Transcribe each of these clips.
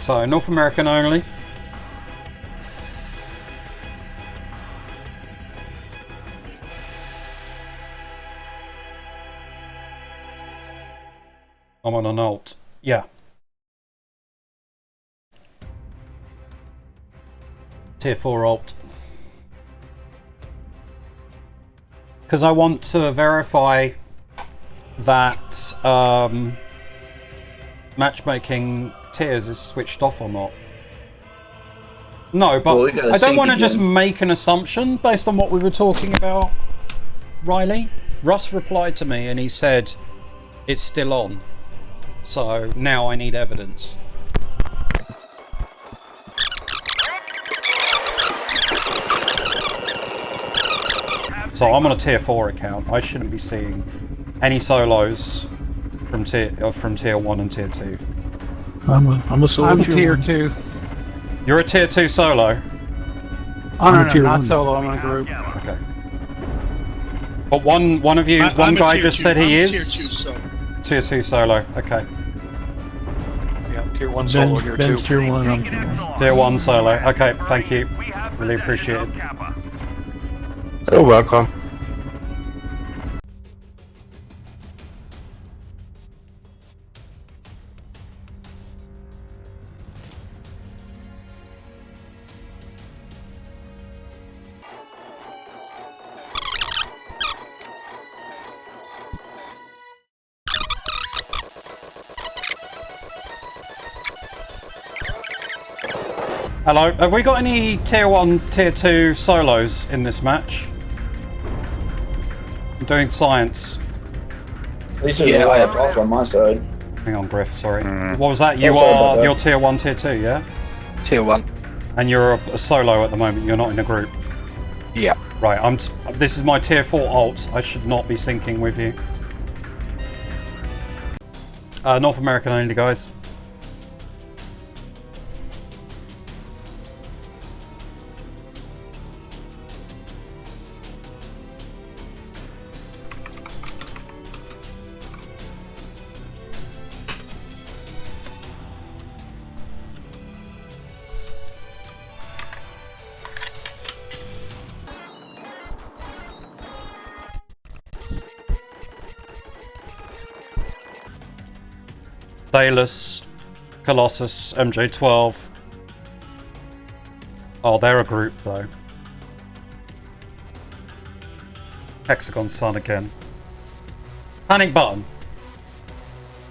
So, North American only. I'm on an alt. Yeah. Tier 4 alt. Because I want to verify that matchmaking tiers is switched off or not. No, but well, I don't want to just make an assumption based on what we were talking about, Riley. Russ replied to me and he said it's still on. So now I need evidence. So I'm on a tier 4 account. I shouldn't be seeing any solos from tier 1 and tier 2. I'm a solo. I'm a tier 2. You're a tier 2 solo? Oh, no, not solo. I'm in a group. Okay. But one of you, one guy just said he is tier 2 solo. Okay. Yeah, tier 1 solo. Ben's tier 1. I'm tier 1. Tier 1 solo. Okay, thank you. Really appreciate it. You're welcome. Hello, have we got any tier 1, tier 2 solos in this match? I'm doing science. These are the left off on my side. Hang on, Griff, sorry. What was that? You're tier 1, tier 2, yeah? Tier 1. And you're a solo at the moment, you're not in a group? Yeah. Right, this is my tier 4 alt. I should not be syncing with you. North American only, guys. Dallas, Colossus, MJ12. Oh, they're a group though. Hexagon Sun again. Panicbutton.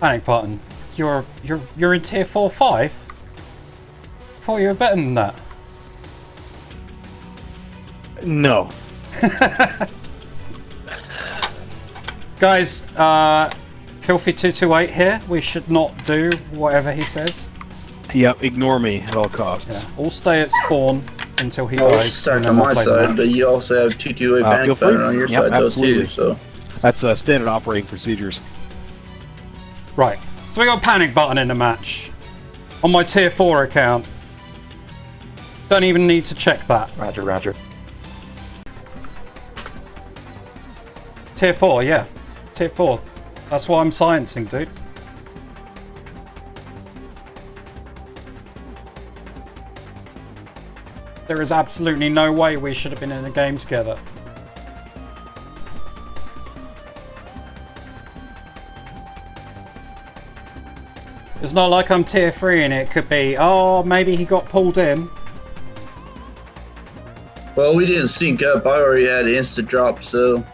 Panicbutton. You're in tier 4-5? I thought you were better than that. No. Guys, Filthy228 here. We should not do whatever he says. Yep, ignore me at all costs. Yeah, all stay at spawn until he I'll dies. start on my side, but you also have 228 Panicbutton on your side though too, so... That's standard operating procedures. Right, so we got Panicbutton in the match. On my tier 4 account. Don't even need to check that. Roger, roger. Tier 4, yeah. Tier 4. That's why I'm sciencing, dude. There is absolutely no way we should have been in a game together. It's not like I'm tier 3 and it could be, oh, maybe he got pulled in. Well, we didn't sync up. I already had instant drop, so...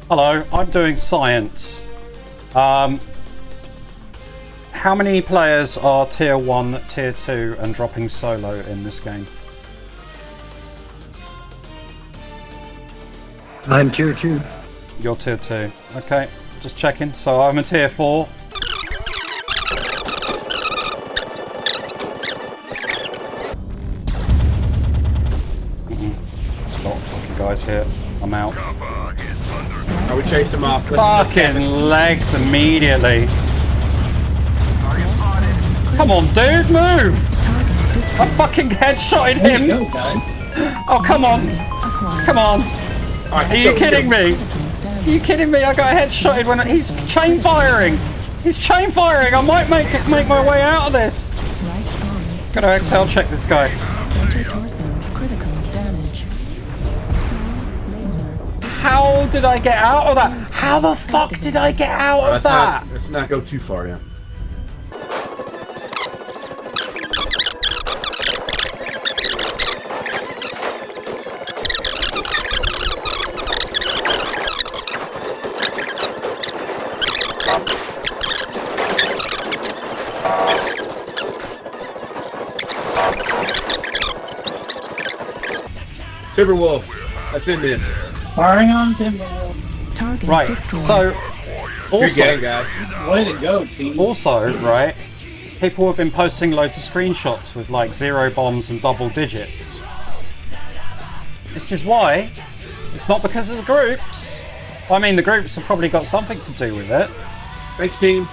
Hello, I'm doing science. How many players are tier 1, tier 2 and dropping solo in this game? I'm tier 2. You're tier 2. Okay, just checking. So I'm a tier 4. A lot of fucking guys here. I'm out. I would chase him off. Fucking legged immediately. Come on, dude, move! I fucking headshotted him! Go, guys. Oh, come on! Come on! Are you kidding me? Are you kidding me? I got headshotted when he's chain firing! He's chain firing! I might make my way out of this! Gotta exhale check this guy. How did I get out of that? How the fuck did I get out of that? Let's not go too far, yeah. Timberwolf, that's in there. Firing on Timberwolf. Right, so also, Good game, guys. Way to go, team. also, right, people have been posting loads of screenshots with like 0 bombs and double digits. This is why. It's not because of the groups. I mean, the groups have probably got something to do with it. Thanks, team.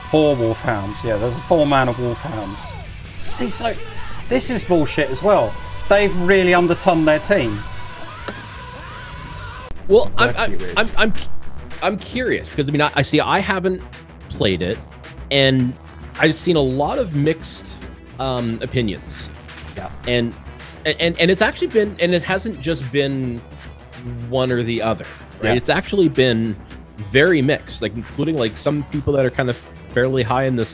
4 Wolfhounds, yeah, there's a 4-man of Wolfhounds. See, so this is bullshit as well. They've really undertone their team. Well, I'm curious because I mean I haven't played it, and I've seen a lot of mixed opinions. Yeah. And it's actually been, and it hasn't just been one or the other, right? Yeah. It's actually been very mixed, like including like some people that are kind of fairly high in the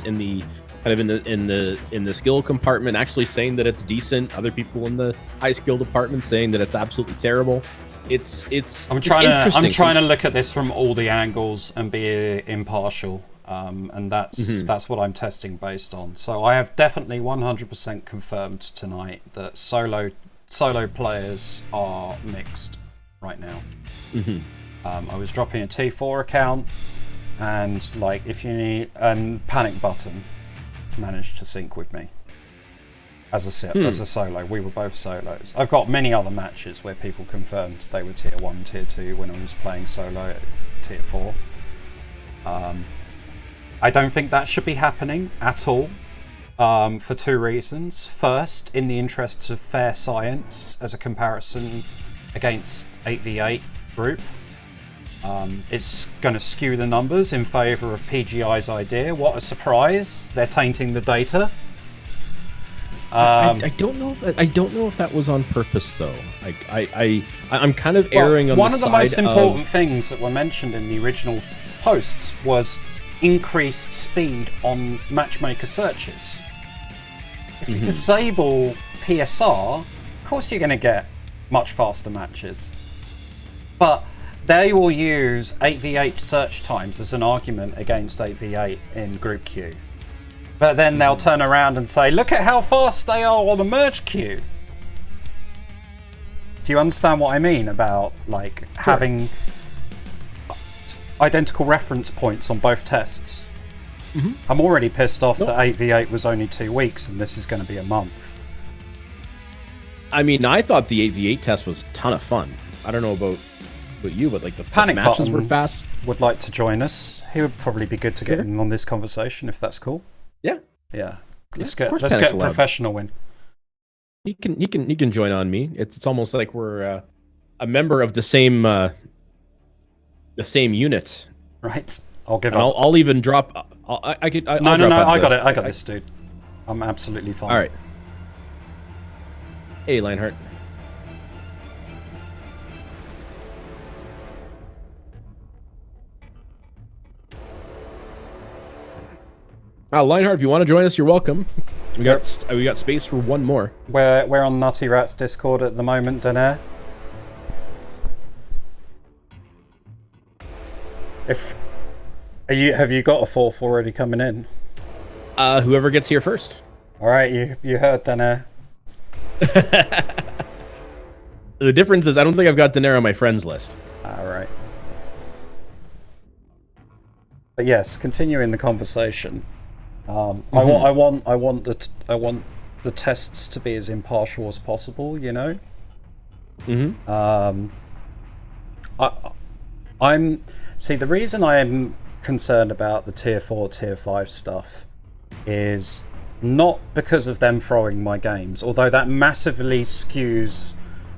skill compartment actually saying that it's decent. Other people in the high skill department saying that it's absolutely terrible. I'm trying to look at this from all the angles and be impartial, and that's what I'm testing based on. So I have definitely 100% confirmed tonight that solo players are mixed right now. I was dropping a T4 account, and like if you need, and Panicbutton managed to sync with me as a solo. We were both solos. I've got many other matches where people confirmed they were tier 1, tier 2 when I was playing solo at tier 4. I don't think that should be happening at all, for 2 reasons. First, in the interests of fair science as a comparison against 8v8 group, it's going to skew the numbers in favour of PGI's idea. What a surprise! They're tainting the data. I don't know. I don't know if that was on purpose, though. I'm kind of erring on the side of... One of the most important things that were mentioned in the original posts was increased speed on Matchmaker searches. If you disable PSR, of course you're going to get much faster matches. But they will use 8v8 search times as an argument against 8v8 in group queue. But then they'll turn around and say, look at how fast they are on the merge queue. Do you understand what I mean about like having identical reference points on both tests? I'm already pissed off that 8v8 was only 2 weeks and this is going to be a month. I mean, I thought the 8v8 test was a ton of fun. I don't know about you, but like the matches were fast. Would like to join us. He would probably be good to get in on this conversation if that's cool. Yeah. Let's get a professional win. He can join on me. It's almost like we're a member of the same unit. Right. I'll give up. I'll even drop. No. I got it. I got this, dude. I'm absolutely fine. All right. Hey, Lionheart. Lionheart, if you want to join us, you're welcome. We got space for one more. We're on Nuttyrat's Discord at the moment, denAir. Have you got a 4th already coming in? Whoever gets here first. All right, you heard denAir. The difference is I don't think I've got denAir on my friends list. All right. But yes, continuing the conversation. I want the tests to be as impartial as possible. You know. The reason I am concerned about the tier 4, tier 5 stuff is not because of them throwing my games, although that massively skews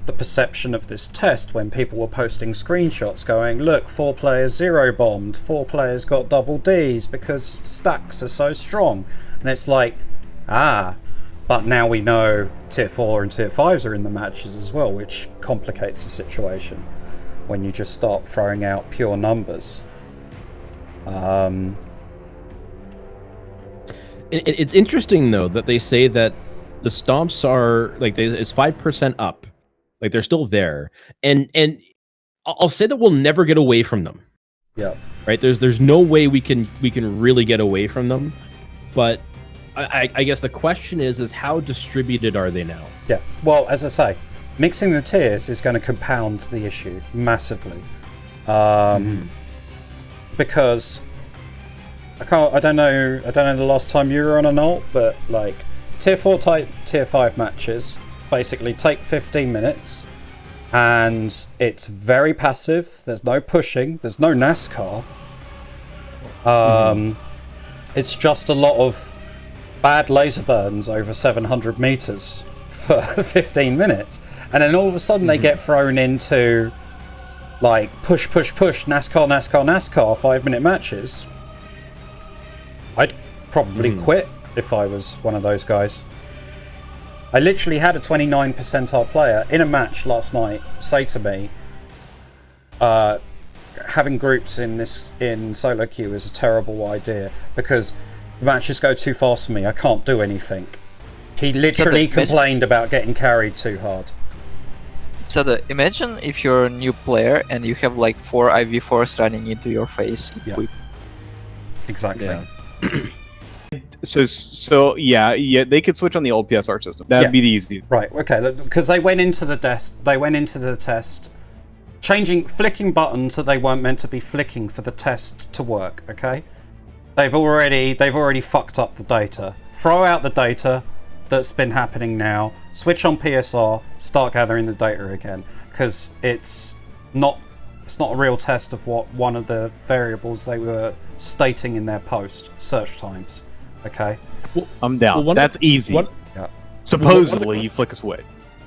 the perception of this test when people were posting screenshots going, look, 4 players 0-bombed, 4 players got double Ds because stacks are so strong. And it's like, but now we know tier 4 and tier 5s are in the matches as well, which complicates the situation when you just start throwing out pure numbers. It's interesting though that they say that the stomps are like it's 5% up, like they're still there, and I'll say that we'll never get away from them. Yeah. Right. There's no way we can really get away from them, but I guess the question is how distributed are they now? Yeah. Well, as I say, mixing the tiers is going to compound the issue massively, because I don't know the last time you were on an alt, but like tier 4 type tier 5 matches basically take 15 minutes and it's very passive. There's no pushing, there's no NASCAR. It's just a lot of bad laser burns over 700 meters for 15 minutes, and then all of a sudden they get thrown into like push NASCAR 5-minute matches. I'd probably quit if I was one of those guys. I literally had a 29 percentile player in a match last night say to me, having groups in solo queue is a terrible idea because the matches go too fast for me. I can't do anything. He literally complained about getting carried too hard. So imagine if you're a new player and you have like 4 IV4s running into your face. Yeah. Exactly. Yeah. So yeah, they could switch on the old PSR system. That'd be the easy. Right. Okay. Because they went into the test, flicking buttons that they weren't meant to be flicking for the test to work. Okay. They've already fucked up the data. Throw out the data that's been happening now. Switch on PSR. Start gathering the data again, because it's not a real test of what one of the variables they were stating in their post, search times. Okay. Well, I'm down. Well, that's easy. Yeah. Supposedly, you flick a switch.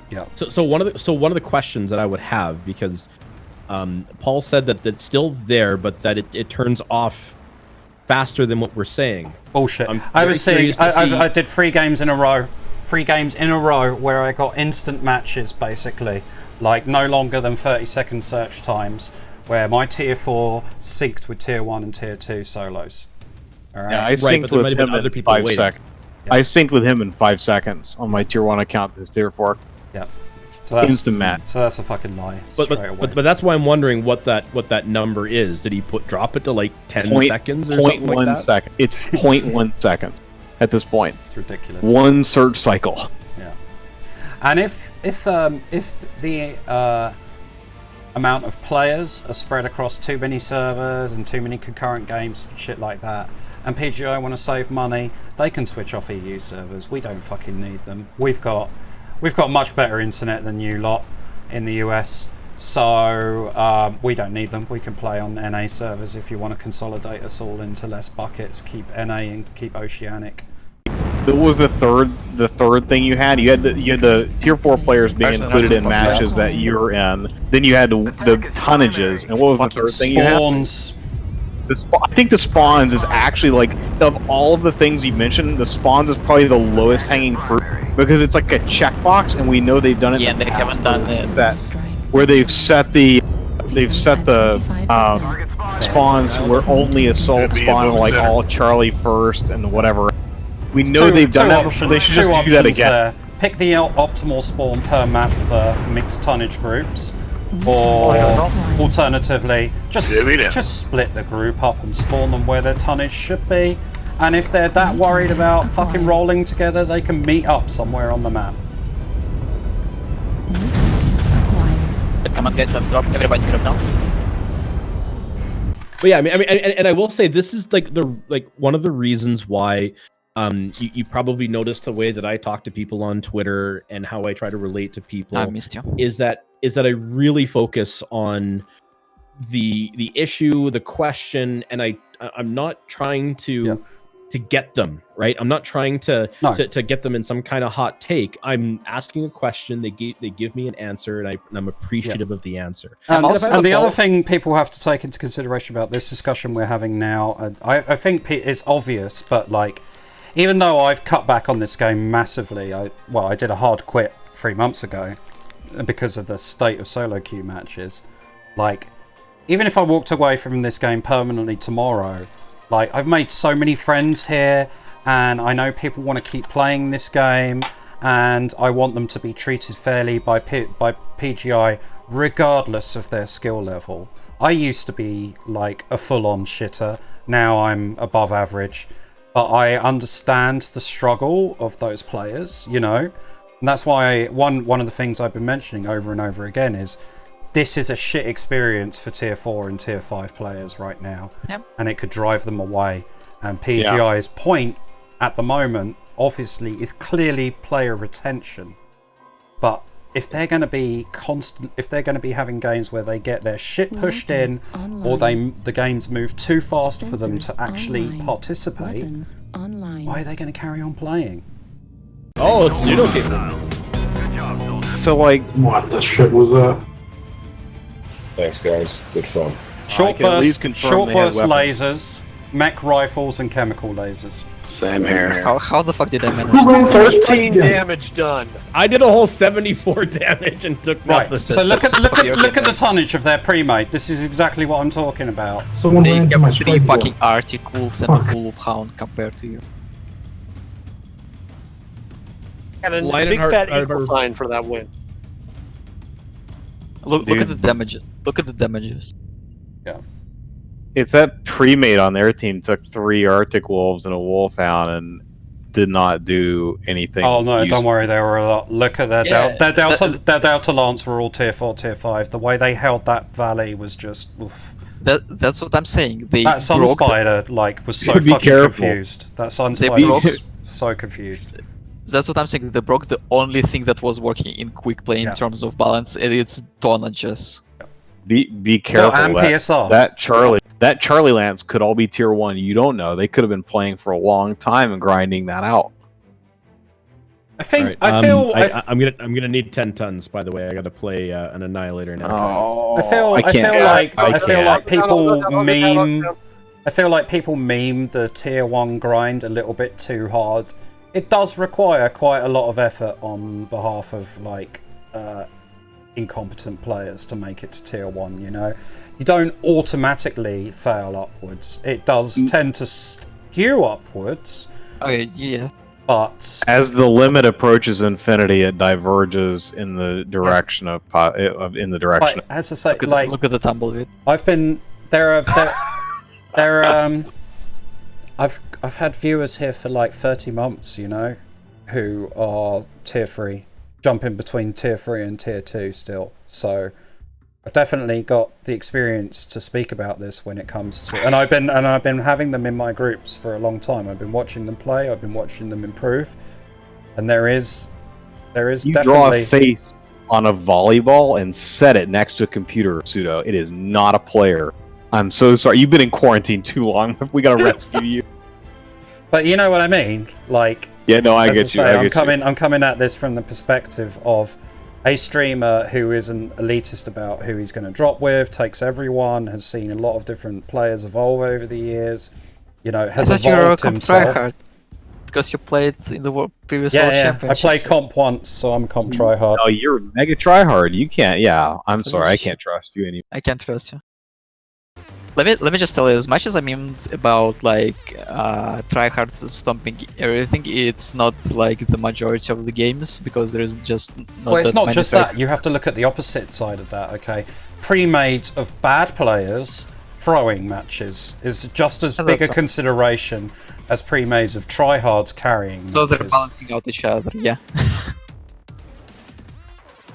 Yeah. So one of the questions that I would have, because Paul said that it's still there, but that it turns off faster than what we're saying. Bullshit. I did 3 games in a row. 3 games in a row where I got instant matches, basically. Like no longer than 30-second search times, where my tier 4 synced with tier 1 and tier 2 solos. All right. Yeah, I synced with him in 5 seconds. Yeah. I synced with him in 5 seconds on my tier 1 account. His tier 4. Yeah. So that's instant match. So that's a fucking lie. But that's why I'm wondering what that number is. Did he drop it to like 10 seconds or something like that? 0.1 second. It's 0.1 seconds at this point. It's ridiculous. 1 search cycle. Yeah. And if the amount of players are spread across too many servers and too many concurrent games, shit like that, and PGI want to save money, they can switch off EU servers. We don't fucking need them. We've got much better internet than you lot in the US, so we don't need them. We can play on NA servers if you want to consolidate us all into less buckets, keep NA and keep Oceanic. What was the third thing you had? You had the tier 4 players being included in matches that you're in. Then you had the tonnages, and what was the third thing you had? Spawns. I think the spawns is actually, like, of all of the things you mentioned, the spawns is probably the lowest hanging fruit, because it's like a checkbox, and we know they've done it. Yeah, they haven't done it. Where they've set the spawns to where only assault spawn, like all Charlie first and whatever. We know they've done that before. They should just do that again. There. Pick the optimal spawn per map for mixed tonnage groups, or alternatively, just split the group up and spawn them where their tonnage should be. And if they're that worried about fucking rolling together, they can meet up somewhere on the map. But yeah, I mean, and I will say this is like one of the reasons why you probably noticed the way that I talk to people on Twitter and how I try to relate to people. I missed you. Is that I really focus on the issue, the question, and I'm not trying to get them right. I'm not trying to get them in some kind of hot take. I'm asking a question. They give me an answer, and I'm appreciative of the answer. And the other thing people have to take into consideration about this discussion we're having now, I think it's obvious, but like, even though I've cut back on this game massively, I did a hard quit 3 months ago because of the state of solo queue matches. Like, even if I walked away from this game permanently tomorrow, like, I've made so many friends here, and I know people want to keep playing this game, and I want them to be treated fairly by PGI regardless of their skill level. I used to be like a full-on shitter. Now I'm above average, but I understand the struggle of those players, you know, and that's why one of the things I've been mentioning over and over again is this is a shit experience for tier 4 and tier 5 players right now. Yep. And it could drive them away. And PGI's point at the moment, obviously, is clearly player retention. But if they're going to be having games where they get their shit pushed in, or the games move too fast for them to actually participate, why are they going to carry on playing? Oh, it's judo kicking. So like, What the shit was that? Thanks, guys. Good fun. Short burst lasers, mech rifles, and chemical lasers. Same here. How the fuck did I manage to 13 damage done. I did a whole 74 damage and took nothing. Right. So look at the tonnage of their pre-made. This is exactly what I'm talking about. They have 3 fucking Arctic Wolves and a Wolf Hound compared to you. Got a big fat equal sign for that win. Look at the damages. Look at the damages. Yeah. it's that pre-made on their team took 3 Arctic Wolves and a Wolfhound and did not do anything. Oh no, don't worry, they were a lot. Look at their Delta Lance were all tier 4, tier 5. The way they held that valley was just oof. That's what I'm saying. That Sun Spider was so fucking confused. That Sun Spider was so confused. That's what I'm saying. They broke the only thing that was working in quick play in terms of balance, and it's tonnages. Be careful. And PSR. That Charlie Lance could all be tier 1. You don't know. They could have been playing for a long time and grinding that out. I think right, I'm gonna need 10 tons. By the way, I got to play an Annihilator now. Oh, I feel like people meme the tier 1 grind a little bit too hard. It does require quite a lot of effort on behalf of incompetent players to make it to tier 1. You know, you don't automatically fail upwards. It does tend to skew upwards. Oh yeah. But as the limit approaches infinity, it diverges in the direction of as I say, look at the tumbleweed. I've had viewers here for 30 months, you know, who are tier 3, jumping between tier 3 and tier 2 still. So I've definitely got the experience to speak about this when it comes to, and I've been having them in my groups for a long time. I've been watching them play. I've been watching them improve, and there is you definitely draw a face on a volleyball and set it next to a computer, Pseudo. It is not a player. I'm so sorry. You've been in quarantine too long. We gotta rescue you. But you know what I mean? Yeah, no, I get you. I'm coming at this from the perspective of a streamer who isn't elitist about who he's going to drop with, takes everyone, has seen a lot of different players evolve over the years, you know, has evolved himself. Tryhard, because you played in the previous World Championship. I played comp once, so I'm comp tryhard. Oh, you're mega tryhard. You can't. Yeah, I'm sorry. I can't trust you anymore. I can't trust you. Let me just tell you, as much as I memed about tryhards stomping everything, it's not the majority of the games, because there is just not well, it's not just that. You have to look at the opposite side of that. Okay, pre-made of bad players throwing matches is just as big a consideration as pre-mades of tryhards carrying. So they're balancing out each other, yeah.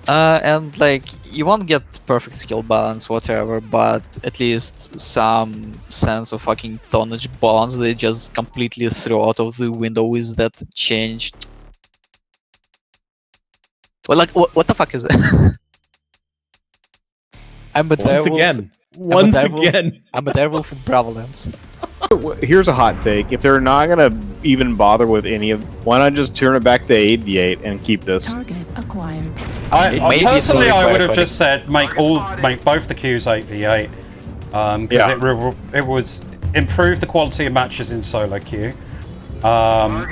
And you won't get perfect skill balance, whatever, but at least some sense of fucking tonnage balance they just completely threw out of the window with that changed. Well, what the fuck is it? Once again. I'm a Direwolf in Bravo Lens. Here's a hot take. If they're not gonna even bother with any of, why not just turn it back to 8v8 and keep this? Target acquired. Personally, I would have just said make both the queues 8v8, because it would improve the quality of matches in solo queue, and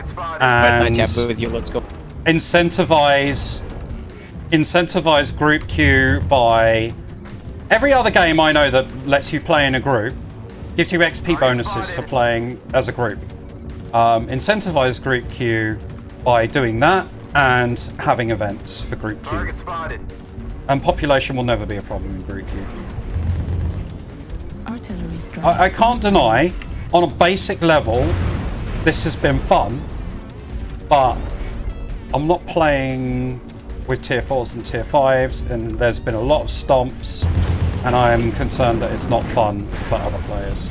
with you. Let's go. Incentivize group queue by every other game I know that lets you play in a group gives you XP bonuses for playing as a group. Incentivize group queue by doing that and having events for group queue. And population will never be a problem in group queue. I can't deny, on a basic level, this has been fun, but I'm not playing with tier 4s and tier 5s, and there's been a lot of stomps, and I am concerned that it's not fun for other players.